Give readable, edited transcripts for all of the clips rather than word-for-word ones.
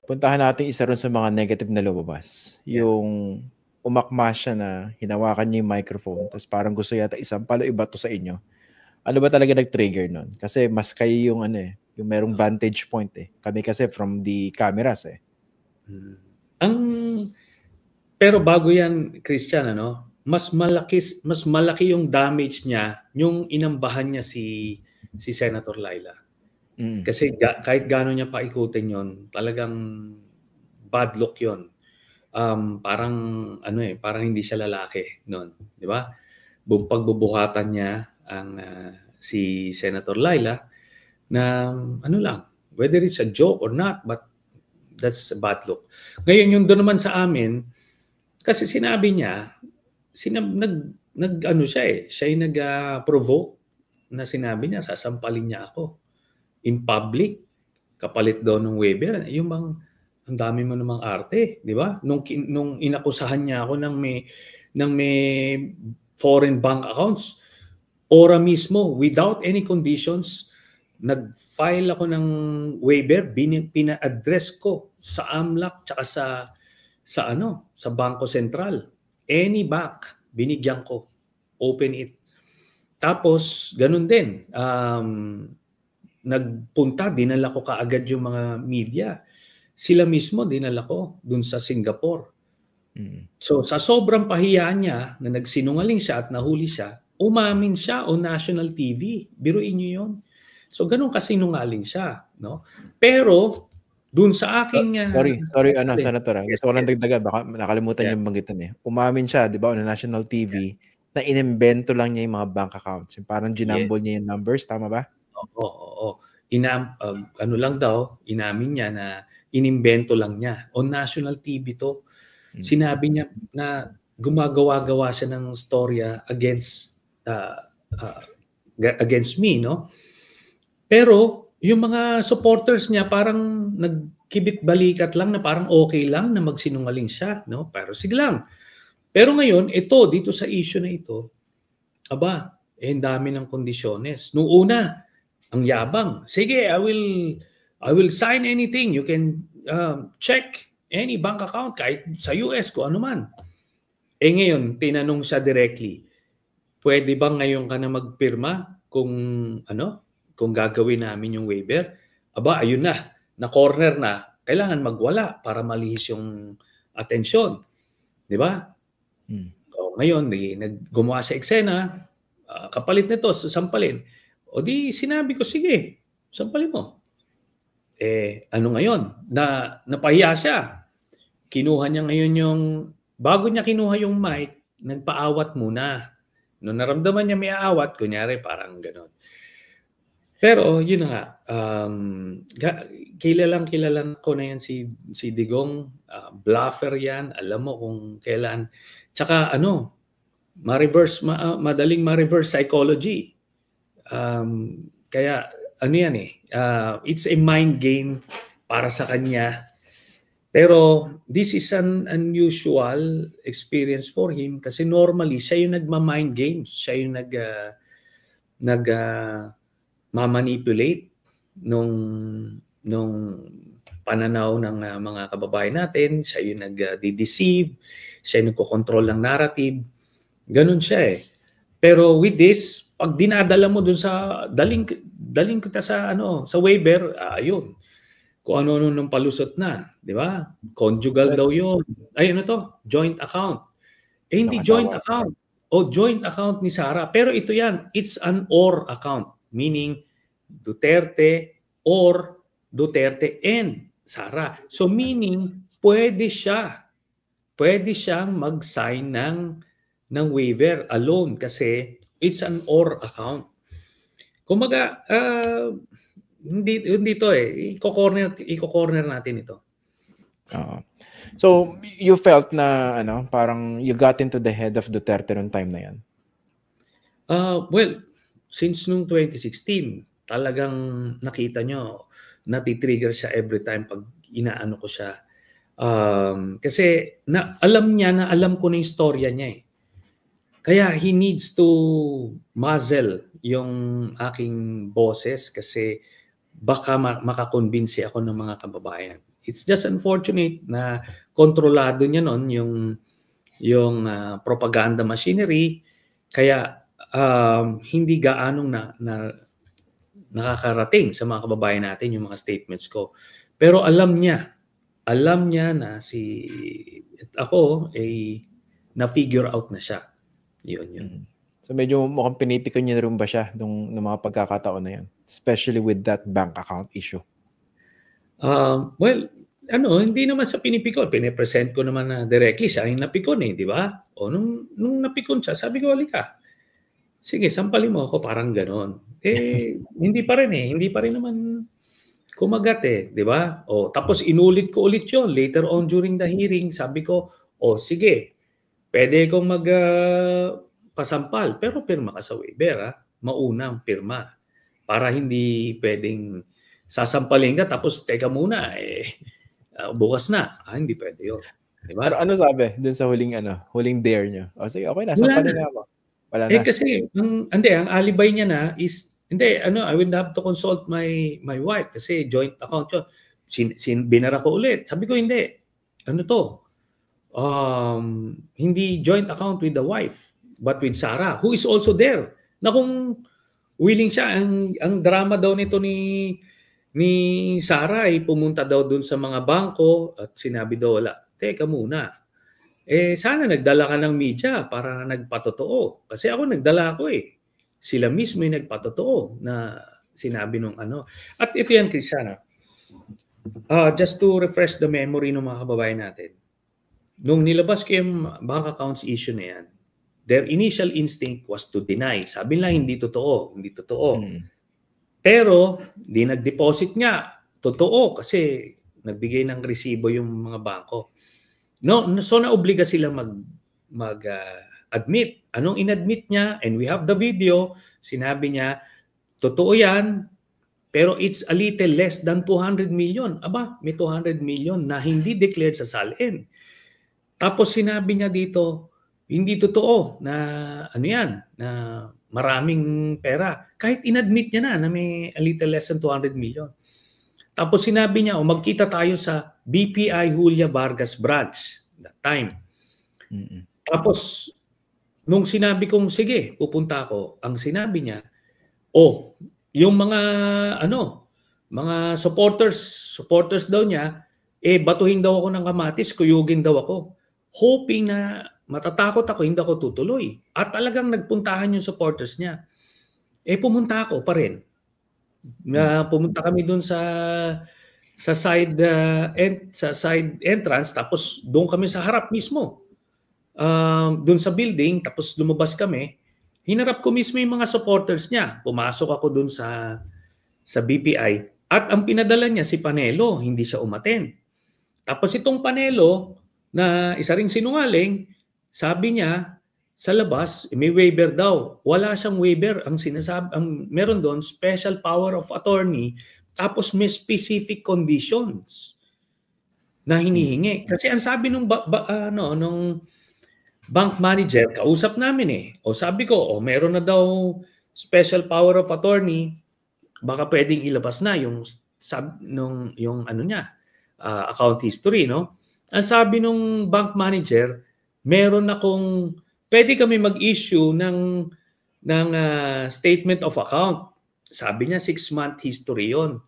puntahan natin isa rin sa mga negative na lumabas. Yung umakma siya na hinawakan niya yung microphone, tapos parang gusto yata isampal o ibato sa inyo. Ano ba talaga nag-trigger nun? Kasi mas kayo yung yung merong vantage point eh. Kami kasi from the cameras eh. Pero bago yan, Christian, mas malaki yung damage niya yung inambahan niya si Senator Laila. Kasi kahit gaano niya paikutin yon, talagang bad look yon. Parang parang hindi siya lalaki noon, di ba? Pagbubuhatan niya ang si Senator Laila na whether it's a joke or not, but that's a bad look. Ngayon yung doon naman sa amin, kasi sinabi niya, siya yung nag-provoke na sinabi niya, sasampalin niya ako in public, kapalit daw ng waiver. Yung bang, ang dami mo namang arte, di ba? Nung inakusahan niya ako ng may foreign bank accounts, ora mismo, without any conditions, nag-file ako ng waiver, pina-address ko sa AMLAC tsaka sa Bangko Sentral. Any bank, binigyan ko. Open it. Tapos, ganun din. Nagpunta, dinala ko kaagad yung mga media. Sila mismo, dinala ko dun sa Singapore. So, sa sobrang pahiyaan niya na nagsinungaling siya at nahuli siya, umamin siya on national TV. Biruin niyo yun. So, ganun kasinungaling siya. No? Pero, dun sa aking... sorry, Senator. Gusto ko lang dagdagan. Baka nakalimutan yung banggitan eh. Umamin siya, di ba, on national TV, na inimbento lang niya yung mga bank accounts. Yung parang ginambol niya yung numbers. Tama ba? Oo. Inamin niya na inimbento lang niya. On national TV to. Sinabi niya na gumagawa-gawa siya ng storya against me, no? Pero yung mga supporters niya parang nagkibit-balikat lang na parang okay lang na magsinungaling siya, no? Pero sige lang. Pero ngayon, dito sa issue na ito, ang dami ng kondisyones. Nung una, ang yabang. Sige, I will sign anything. You can check any bank account kahit sa US ko ano man. Ngayon, tinanong siya directly, pwede bang ngayon ka na magpirma kung gagawin namin yung waiver? Ayun na corner na, kailangan magwala para malihis yung atensyon. Di ba? Ngayon, gumawa sa eksena, kapalit nito, sampalin. O di sinabi ko, sige, sampalin mo. Ano ngayon? Napahiya siya. Kinuha niya ngayon bago niya kinuha yung mic, nagpaawat muna. Nung naramdaman niya may aawat, kunyari parang gano'n. Pero yun na nga, kilalang ko na yan si Digong, bluffer yan, alam mo kung kailan. Tsaka madaling ma-reverse psychology. Kaya yan it's a mind game para sa kanya. Pero this is an unusual experience for him kasi normally siya yung nagma-mind games, siya yung ma-manipulate nung pananaw ng mga kababayan natin, siya yung nag-deceive, siya yung nagko-control ng narrative. Ganun siya eh. Pero with this, pag dinadala mo dun sa daling kita sa waiver, ayun. Kung ano nung palusot na, di ba? Conjugal daw 'yon. Ay joint account. Hindi joint account. Joint account ni Sara, pero ito yan, it's an or account, meaning Duterte or Duterte and Sara. So meaning pwede siyang mag-sign ng waiver alone kasi it's an or account. Kumaga, hindi to i-corner natin ito. So you felt na parang you got into the head of Duterte noong time na yan? Well, since nung 2016, talagang nakita nyo, natitrigger siya every time pag inaano ko siya. Kasi alam ko na yung storya niya eh. Kaya he needs to muzzle yung aking boses kasi baka makakonvince ako ng mga kababayan. It's just unfortunate na kontrolado niya noon yung propaganda machinery, kaya hindi gaanong nakakarating sa mga kababayan natin yung mga statements ko. Pero alam niya na ako ay na-figure out na siya. Yun. So medyo mukhang pinipikon niya rin ba siya nung mga pagkakataon na yan? Especially with that bank account issue. Well, hindi naman sa pinipikon. Pinipresent ko naman na directly siya yung napikon di ba? O nung napikon siya, sabi ko, halika. Sige, sampalin mo ako, parang ganon. Hindi pa rin Hindi pa rin naman kumagat di ba? O, tapos inulit ko ulit yun. Later on during the hearing, sabi ko, sige, pwede kong pasampal, pero pirma ka sa waiver, maunang pirma. Para hindi pwedeng sasampalin ka, tapos teka muna, bukas na. Hindi pwede yun. Diba? Pero ano sabi dun sa huling dare niya? Sige, okay na, sampalin na ako. Wala na. Kasi, ang alibay niya na is, I would have to consult my wife kasi joint account yun. Binara ko ulit. Sabi ko, hindi. Hindi joint account with the wife, but with Sarah, who is also there. Na kung willing siya, ang drama daw nito ni Sarah ay pumunta daw dun sa mga bangko at sinabi daw, wala, teka muna. Sana nagdala ka ng media para nagpatotoo. Kasi ako nagdala ko Sila mismo yung nagpatotoo na sinabi nung At ito yan, Christiana. Just to refresh the memory ng mga kababayan natin. Nung nilabas ko yung bank accounts issue na yan, their initial instinct was to deny. Sabi lang, hindi totoo. Pero, di nag-deposit nga. Totoo kasi nagbigay ng resibo yung mga bangko. So naobliga sila mag-admit. Anong inadmit niya? And we have the video. Sinabi niya, totoo yan, pero it's a little less than 200 million. Aba, may 200 million na hindi declared sa SALN. Tapos sinabi niya dito, hindi totoo na na maraming pera. Kahit inadmit niya na may a little less than 200 million. Tapos sinabi niya, magkita tayo sa BPI Julia Vargas branch that time. Tapos, nung sinabi kong, sige, pupunta ako, ang sinabi niya, yung mga, mga supporters daw niya, batuhin daw ako ng kamatis, kuyugin daw ako. Hoping na matatakot ako, hindi ako tutuloy. At talagang nagpuntahan yung supporters niya. Pumunta ako pa rin. Pumunta kami doon sa side entrance, tapos doon kami sa harap mismo. Doon sa building, tapos lumabas kami. Hinarap ko mismo yung mga supporters niya. Pumasok ako doon sa BPI. At ang pinadala niya si Panelo, hindi siya umattend. Tapos itong Panelo, na isa ring sinungaling, sabi niya, sa labas, may waiver daw. Wala siyang waiver. Ang meron doon, special power of attorney, tapos may specific conditions na hinihingi. Kasi ang sabi nung bank manager, kausap namin sabi ko, meron na daw special power of attorney, baka pwedeng ilabas na yung account history, no? Ang sabi nung bank manager, meron akong pwede kami mag-issue ng statement of account. Sabi niya, 6-month history yon.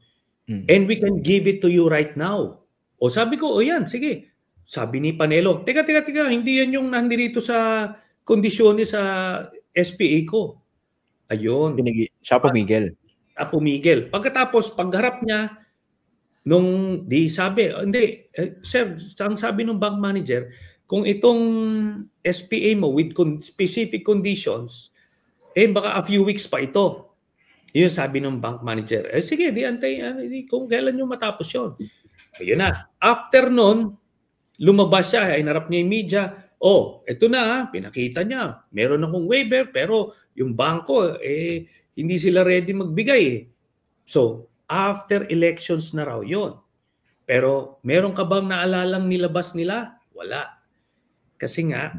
And we can give it to you right now. Sabi ko, yan, sige. Sabi ni Panelo, teka, hindi yan yung nandito sa kondisyon sa SPA ko. Ayun. Siya pumigil. Pagkatapos, pagharap niya, hindi, sir, ang sabi ng bank manager, kung itong SPA mo with specific conditions, baka a few weeks pa ito. Yun sabi ng bank manager. Sige, antay, kung kailan nyo matapos yun. Ayun na. After nun, lumabas siya, inarap niya yung media. Ito na, pinakita niya. Meron akong waiver, pero yung bangko, hindi sila ready magbigay. So, after elections na raw yun. Pero, meron ka bang naalalang nilabas nila? Wala. Kasi nga,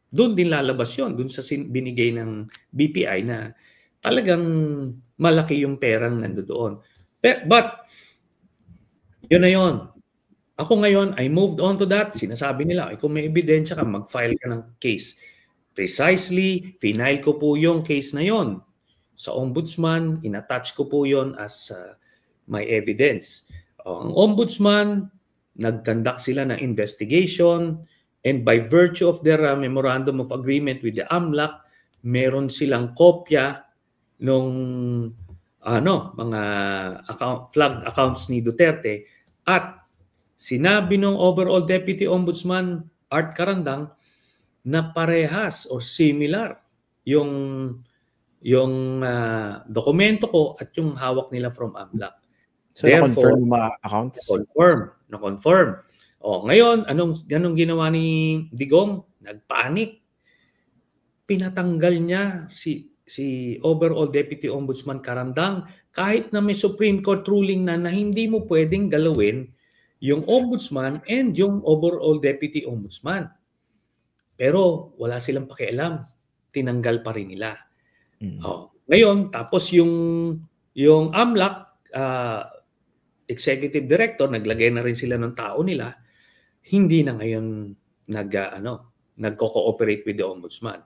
doon din lalabas yun, doon sa binigay ng BPI na talagang malaki yung perang nandoon. But, Yun na yun. Ako ngayon, I moved on to that. Sinasabi nila, kung may ebidensya ka, mag-file ka ng case. Precisely, final ko po yung case na yon sa ombudsman, in-attach ko po yon as my evidence. Ang ombudsman, nag-conduct sila ng investigation, and by virtue of their memorandum of agreement with the AMLAC, meron silang kopya nung mga flagged accounts ni Duterte, at sinabi ng overall Deputy Ombudsman Art Carandang na parehas or similar yung dokumento ko at yung hawak nila from AMLAC. So, na-confirm yung mga accounts? Na-confirm. Ngayon, anong ginawa ni Digong? Nagpanik. Pinatanggal niya si overall Deputy Ombudsman Carandang kahit na may Supreme Court ruling na hindi mo pwedeng galawin yung ombudsman and yung overall Deputy Ombudsman. Pero wala silang pakialam. Tinanggal pa rin nila. Ngayon, tapos yung AMLAC executive director, naglagay na rin sila ng tao nila, hindi na ngayon nagko-cooperate with the ombudsman.